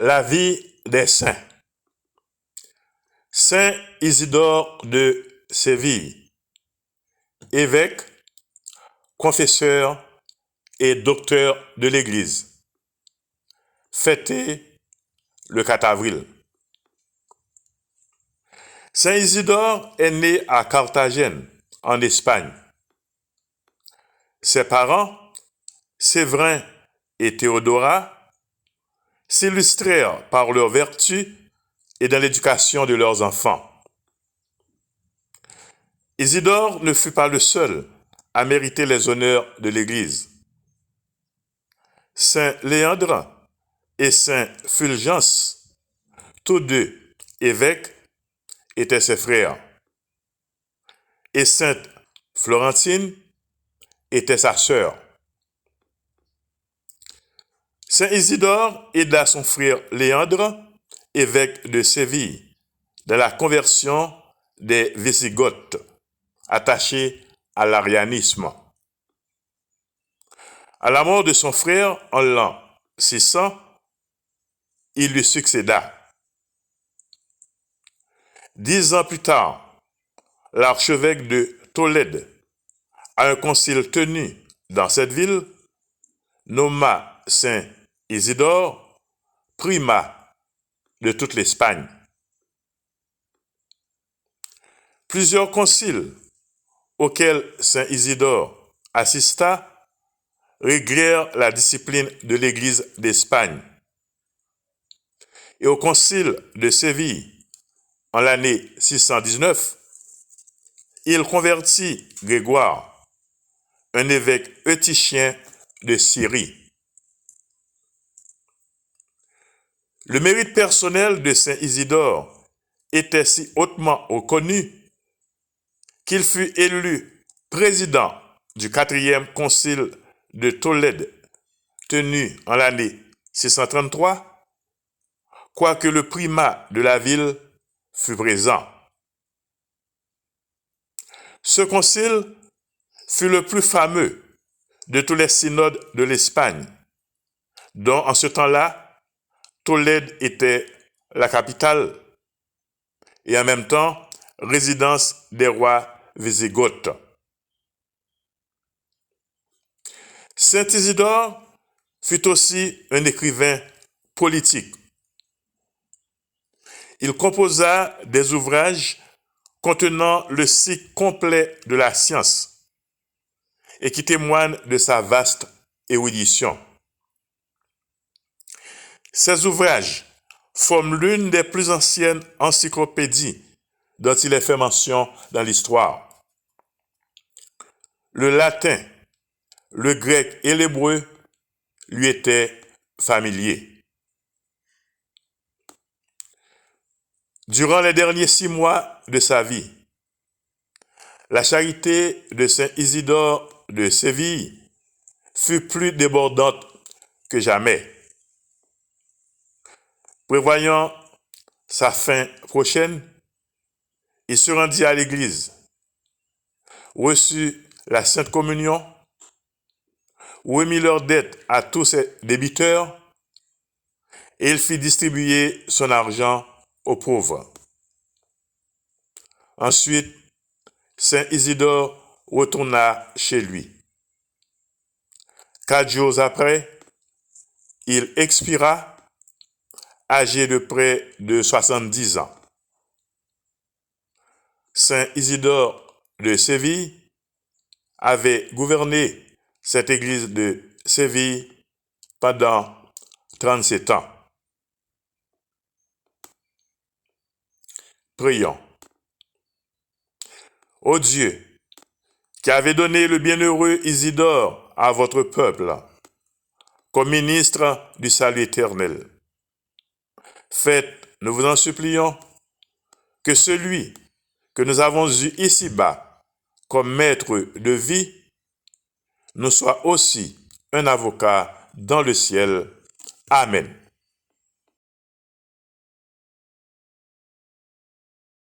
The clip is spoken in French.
La vie des saints. Saint Isidore de Séville, évêque, confesseur et docteur de l'Église, fêté le 4 avril. Saint Isidore est né à Carthagène, en Espagne. Ses parents, Séverin et Théodora, s'illustrèrent par leur vertu et dans l'éducation de leurs enfants. Isidore ne fut pas le seul à mériter les honneurs de l'Église. Saint Léandre et Saint Fulgence, tous deux évêques, étaient ses frères, et Sainte Florentine était sa sœur. Saint Isidore aida son frère Léandre, évêque de Séville, dans la conversion des Wisigoths, attachés à l'arianisme. À la mort de son frère en l'an 600, il lui succéda. 10 ans plus tard, l'archevêque de Tolède, à un concile tenu dans cette ville, nomma Saint Isidore primat de toute l'Espagne. Plusieurs conciles auxquels Saint Isidore assista réglèrent la discipline de l'Église d'Espagne. Et au concile de Séville, en l'année 619, il convertit Grégoire, un évêque eutychien de Syrie. Le mérite personnel de Saint Isidore était si hautement reconnu qu'il fut élu président du 4e concile de Tolède, tenu en l'année 633, quoique le primat de la ville fut présent. Ce concile fut le plus fameux de tous les synodes de l'Espagne, dont en ce temps-là, Tolède était la capitale et en même temps résidence des rois wisigoths. Saint Isidore fut aussi un écrivain politique. Il composa des ouvrages contenant le cycle complet de la science et qui témoignent de sa vaste érudition. Ces ouvrages forment l'une des plus anciennes encyclopédies dont il est fait mention dans l'histoire. Le latin, le grec et l'hébreu lui étaient familiers. Durant les derniers 6 mois de sa vie, la charité de Saint Isidore de Séville fut plus débordante que jamais. Prévoyant sa fin prochaine, il se rendit à l'église, reçut la Sainte Communion, remit leurs dettes à tous ses débiteurs et il fit distribuer son argent aux pauvres. Ensuite, Saint Isidore retourna chez lui. 4 jours après, il expira, âgé de près de 70 ans. Saint Isidore de Séville avait gouverné cette église de Séville pendant 37 ans. Prions. Ô Dieu, qui avez donné le bienheureux Isidore à votre peuple, comme ministre du salut éternel, faites, nous vous en supplions, que celui que nous avons eu ici-bas comme maître de vie nous soit aussi un avocat dans le ciel. Amen.